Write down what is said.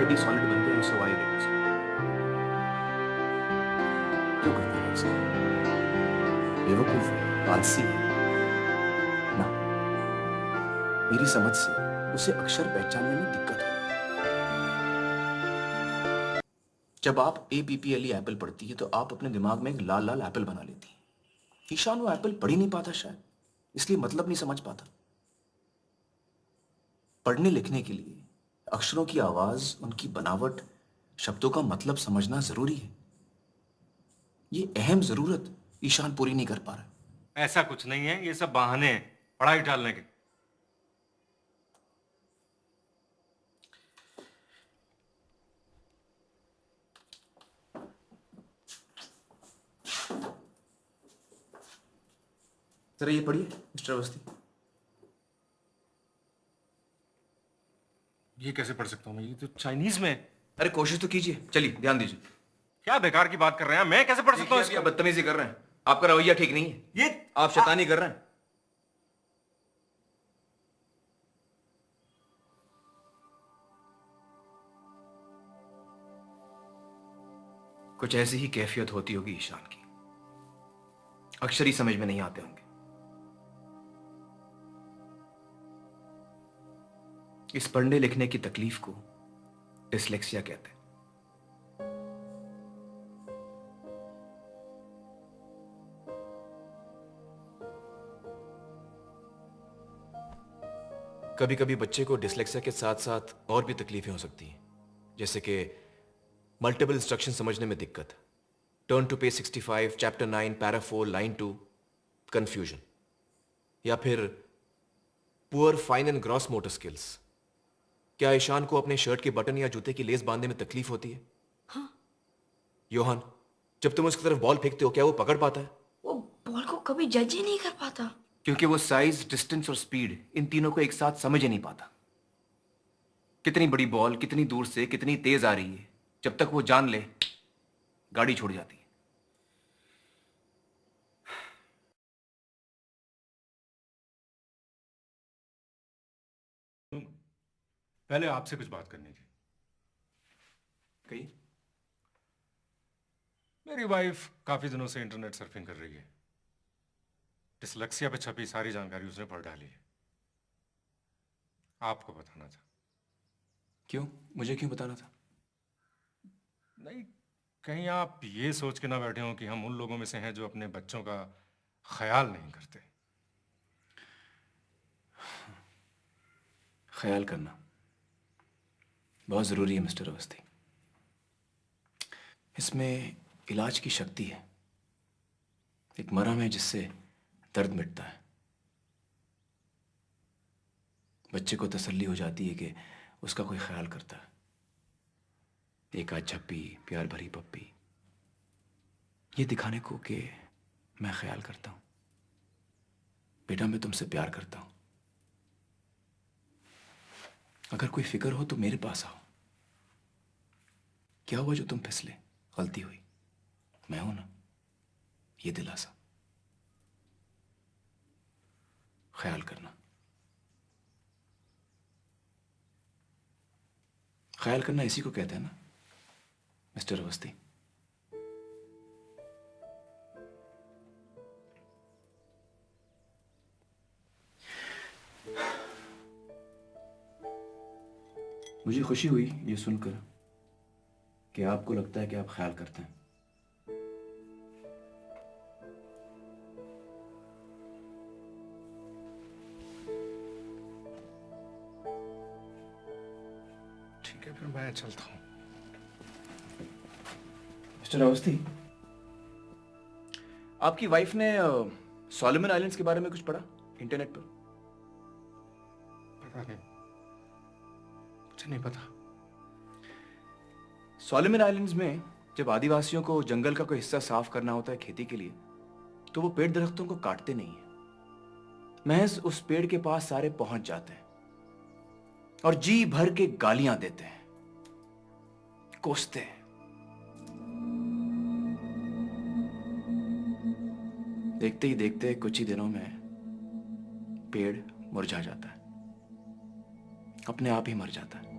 Already solid बंदे हैं, सो आई rate. क्यों करते हैं ऐसा? बेवकूफ है, आलसी है ना। मेरी समझ से उसे अक्षर पहचानने में दिक्कत है। जब आप APPLE एप्पल पढ़ती है तो आप अपने दिमाग में एक लाल लाल एप्पल बना लेती है। ईशान वो एप्पल पढ़ ही नहीं पाता शायद, इसलिए मतलब नहीं समझ पाता। पढ़ने लिखने के लिए अक्षरों की आवाज, उनकी बनावट, शब्दों का मतलब समझना जरूरी है। ये अहम जरूरत ईशान पूरी नहीं कर पा रहा। ऐसा कुछ नहीं है, ये सब बहाने हैं पढ़ाई टालने के। जरा ये पढ़िए मिस्टर अवस्थी। ये कैसे पढ़ सकता हूँ मैं? ये तो चाइनीज में है। अरे कोशिश तो कीजिए, चलिए ध्यान दीजिए। क्या बेकार की बात कर रहे हैं, मैं कैसे पढ़ सकता हूँ देखिए अभी इसको? आप बदतमीजी कर रहे हैं, आपका रवैया ठीक नहीं है, ये आप शैतानी कर रहे हैं। कुछ ऐसी ही कैफियत होती होगी ईशान की, अक्षर ही समझ में नहीं आते होंगे। इस पढ़ने लिखने की तकलीफ को डिसलेक्सिया कहते हैं। कभी कभी बच्चे को डिसलेक्सिया के साथ साथ और भी तकलीफें हो सकती हैं, जैसे कि मल्टीपल इंस्ट्रक्शन समझने में दिक्कत, turn to page 65, chapter 9, para 4, line 2, confusion, या फिर poor fine and gross motor skills. क्या ईशान को अपने शर्ट के बटन या जूते की लेस बांधने में तकलीफ होती है? हाँ। योहान, जब तुम उसकी तरफ बॉल फेंकते हो क्या वो पकड़ पाता है? वो बॉल को कभी जज ही नहीं कर पाता। क्योंकि वो साइज, डिस्टेंस और स्पीड, इन तीनों को एक साथ समझ ही नहीं पाता। कितनी बड़ी बॉल कितनी दूर से कितनी तेज आ रही है, जब तक वो जान ले, गाड़ी छोड़ जाती है। पहले आपसे कुछ बात करनी थी। कही? मेरी वाइफ काफी दिनों से इंटरनेट सर्फिंग कर रही है। डिसलेक्सिया पे छपी सारी जानकारी उसने पढ़ डाली है। आपको बताना था। क्यों? मुझे क्यों बताना था? नहीं, कहीं आप ये सोच के ना बैठे हो कि हम उन लोगों में से हैं जो अपने बच्चों का ख्याल नहीं करते। ख्याल करना बहुत जरूरी है मिस्टर अवस्थी। इसमें इलाज की शक्ति है, एक मरहम है जिससे दर्द मिटता है। बच्चे को तसल्ली हो जाती है कि उसका कोई ख्याल करता है। एक आध झप्पी, प्यार भरी पप्पी, ये दिखाने को कि मैं ख्याल करता हूं, बेटा मैं तुमसे प्यार करता हूं। अगर कोई फिक्र हो तो मेरे पास आओ। क्या हुआ जो तुम फिसले? गलती हुई, मैं हूं ना, ये दिलासा। ख्याल करना, ख्याल करना इसी को कहते हैं ना मिस्टर अवस्थी। मुझे खुशी हुई ये सुनकर कि आपको लगता है कि आप ख्याल करते हैं। ठीक है, फिर मैं चलता हूं। मिस्टर अवस्थी, आपकी वाइफ ने सोलोमन आइलैंड्स के बारे में कुछ पढ़ा इंटरनेट पर? पता नहीं, मुझे नहीं पता। सोलोमन आइलैंड्स में जब आदिवासियों को जंगल का कोई हिस्सा साफ करना होता है खेती के लिए, तो वो पेड़ दरख्तों को काटते नहीं है, महज उस पेड़ के पास सारे पहुंच जाते हैं और जी भर के गालियां देते हैं, कोसते हैं। देखते ही देखते कुछ ही दिनों में पेड़ मुरझा जाता है, अपने आप ही मर जाता है।